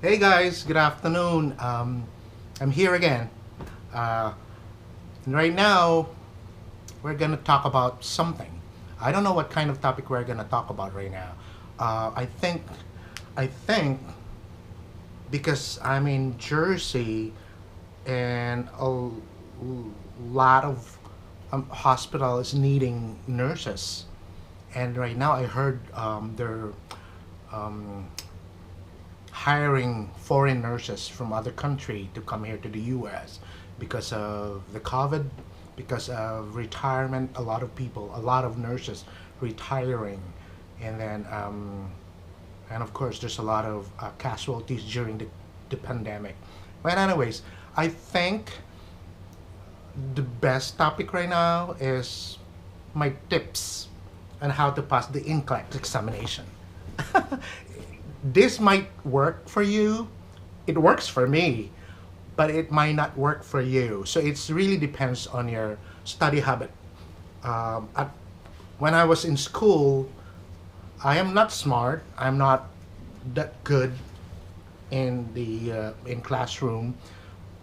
Hey guys, good afternoon. I'm here again. Uh, and right now, we're gonna talk about something. I don't know what kind of topic we're gonna talk about right now. I think because I'm in Jersey and lot of hospital is needing nurses, and right now I heard they're um, hiring foreign nurses from other country to come here to the U.S. because of the COVID, because of retirement. A lot of people, a lot of nurses retiring, and then and of course there's a lot of casualties during the pandemic. But anyways, I think the best topic right now is my tips on how to pass the NCLEX examination. This might work for you. It works for me, but it might not work for you. So it really depends on your study habit. At, when I was in school, I am not smart. I'm not that good in the in classroom,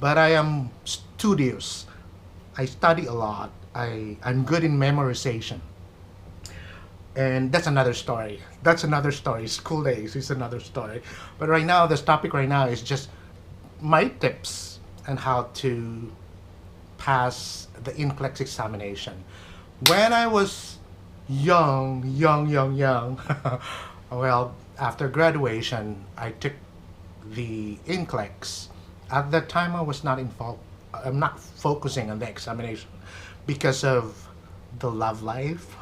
but I am studious. I study a lot. I'm good in memorization. And that's another story. That's another story. School days is another story. But right now, this topic right now is just my tips on how to pass the NCLEX examination. When I was young, well, after graduation, I took the NCLEX. At that time, I was not involved. I'm not focusing on the examination because of the love life.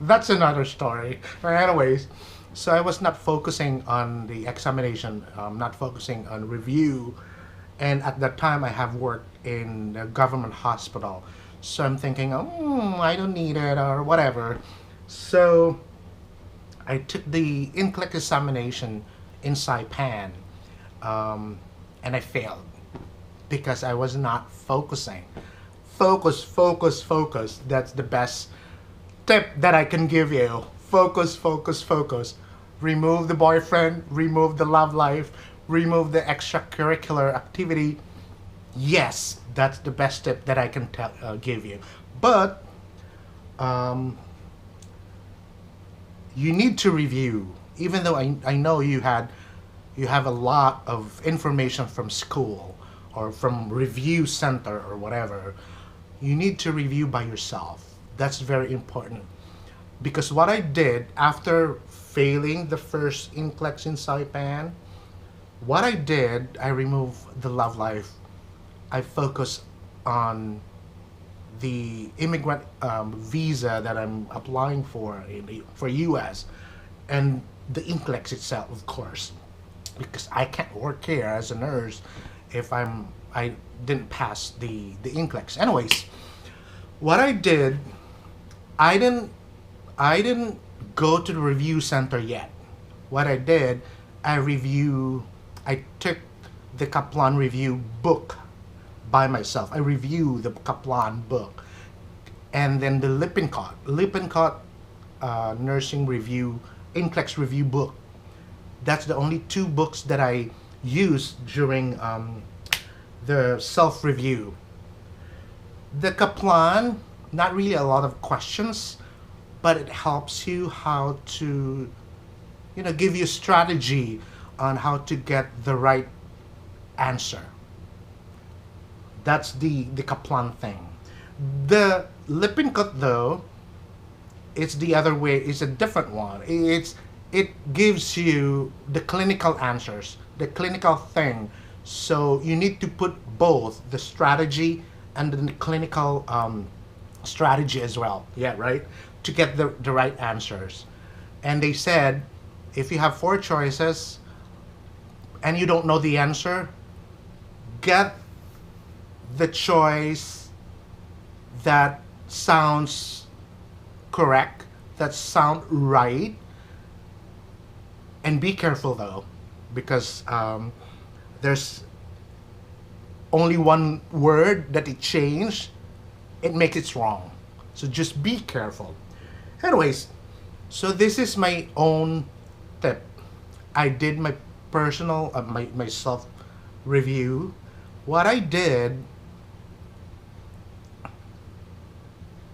That's another story. But anyways, so I was not focusing on the examination, not focusing on review. And at that time, I have worked in a government hospital. So I'm thinking, I don't need it or whatever. So I took the NCLEX examination in Saipan, um, and I failed because I was not focusing. Focus. That's the best tip that I can give you. Focus. Remove the boyfriend, remove the love life, remove the extracurricular activity. Yes, that's the best tip that I can give you. But um, you need to review. Even though I know you have a lot of information from school or from review center or whatever, you need to review by yourself. That's very important. Because what I did after failing the first NCLEX in Saipan, what I did, I removed the love life. I focused on the immigrant visa that I'm applying for for US, and the NCLEX itself, of course, because I can't work here as a nurse if I didn't pass the NCLEX. Anyways, what I did, I didn't I didn't go to the review center yet. What I did, I took the Kaplan review book by myself. I reviewed the Kaplan book, and then the Lippincott nursing review, NCLEX review book. That's the only two books that I used during the self review. The Kaplan, not really a lot of questions, but it helps you how to, give you strategy on how to get the right answer. That's the Kaplan thing. The Lippincott though, it's the other way. It's a different one. It gives you the clinical answers, the clinical thing. So you need to put both the strategy and the clinical strategy as well. Yeah, right. To get the right answers. And they said, if you have four choices and you don't know the answer, get the choice that sounds correct, that sound right, and be careful though, because there's only one word that it changed, it makes it wrong. So just be careful. Anyways, so this is my own tip. I did my personal, my self review, what I did,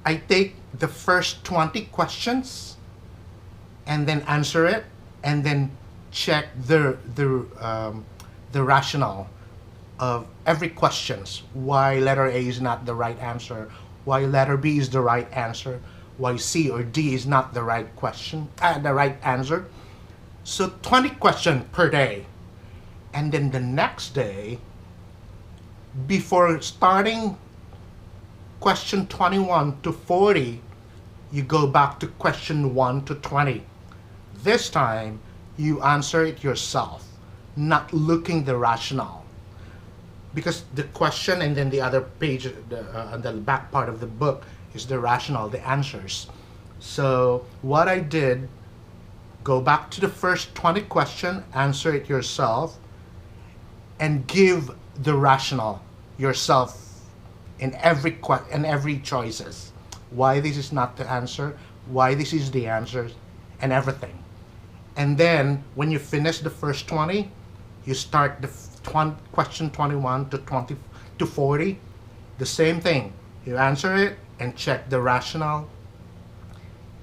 I take the first 20 questions and then answer it, and then check the rationale of every questions. Why letter A is not the right answer? Why letter B is the right answer? Why C or D is not the right question, the right answer? So 20 questions per day. And then the next day, before starting question 21 to 40, you go back to question 1 to 20. This time, you answer it yourself, not looking the rationale. Because the question and then the other page, on the back part of the book, is the rationale, the answers. So what I did, go back to the first 20 question, answer it yourself, and give the rationale yourself in every choices. Why this is not the answer, why this is the answer, and everything. And then when you finish the first 20, you start the question 21 to 20 to 40. The same thing. You answer it and check the rationale.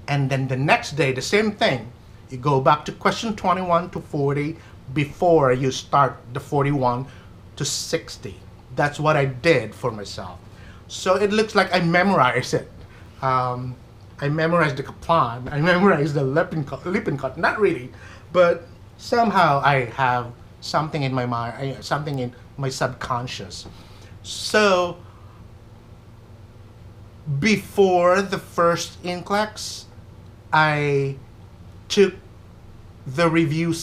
And then the next day, the same thing. You go back to question 21 to 40 before you start the 41 to 60. That's what I did for myself. So it looks like I memorized it. I memorized the Kaplan. I memorized the Lippincott. Not really, but somehow I have something in my mind, something in my subconscious. So before the first NCLEX, I took the review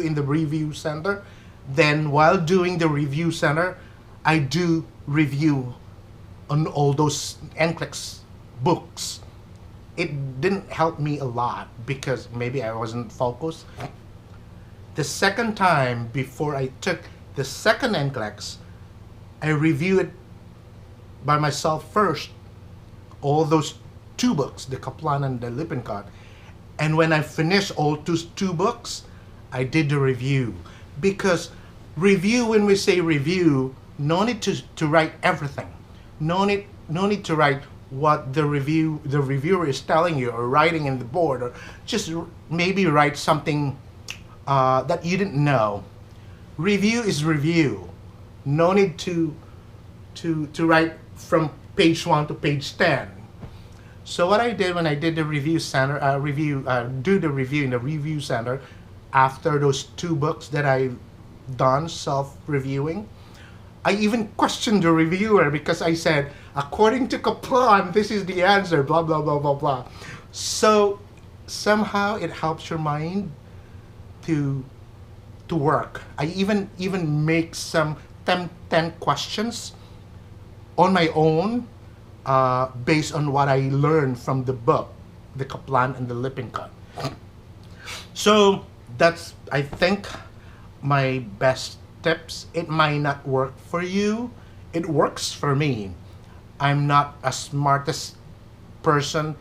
in the review center. Then while doing the review center, I do review on all those NCLEX books. It didn't help me a lot because maybe I wasn't focused. The second time, before I took the second NCLEX, I reviewed it by myself first, all those two books, the Kaplan and the Lippincott. And when I finished all those two books, I did the review. Because review, when we say review, no need to write everything. No need to write what the reviewer is telling you or writing in the board, or just maybe write something that you didn't know. Review is review. No need to write from page 1 to page 10. So what I did when I did the review center, do the review in the review center, after those two books that I've done self-reviewing, I even questioned the reviewer because I said, according to Kaplan, this is the answer, blah, blah, blah, blah, blah. So somehow it helps your mind to work. I even make some 10 questions on my own based on what I learned from the book, the Kaplan and the Lippincott. So that's, I think, my best tips. It might not work for you. It works for me. I'm not a smartest person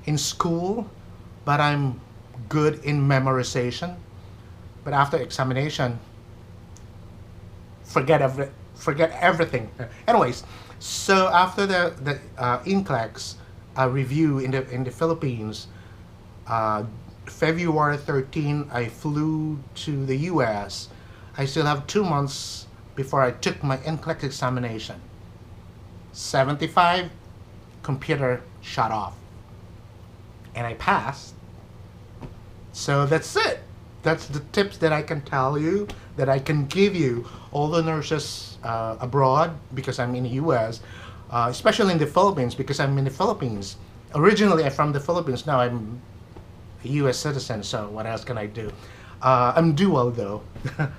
in school, but I'm good in memorization. But after examination, forget everything. Anyways, so after the NCLEX review in the Philippines, February 13, I flew to the US. I still have 2 months before I took my NCLEX examination. 75, computer shut off. And I passed. So that's it. That's the tips that I can tell you, that I can give you. All the nurses abroad, because I'm in the US, especially in the Philippines, because I'm in the Philippines. Originally, I'm from the Philippines. Now I'm a US citizen, so what else can I do? I'm dual though.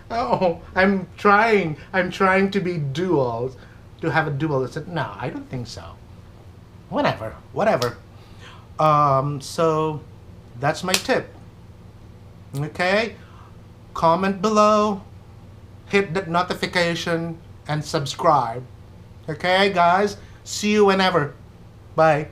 Oh, I'm trying to be dual, to have a dual. I said, no, I don't think so. Whatever. So that's my tip. Okay, comment below, hit that notification, and subscribe. Okay, guys, see you whenever. Bye.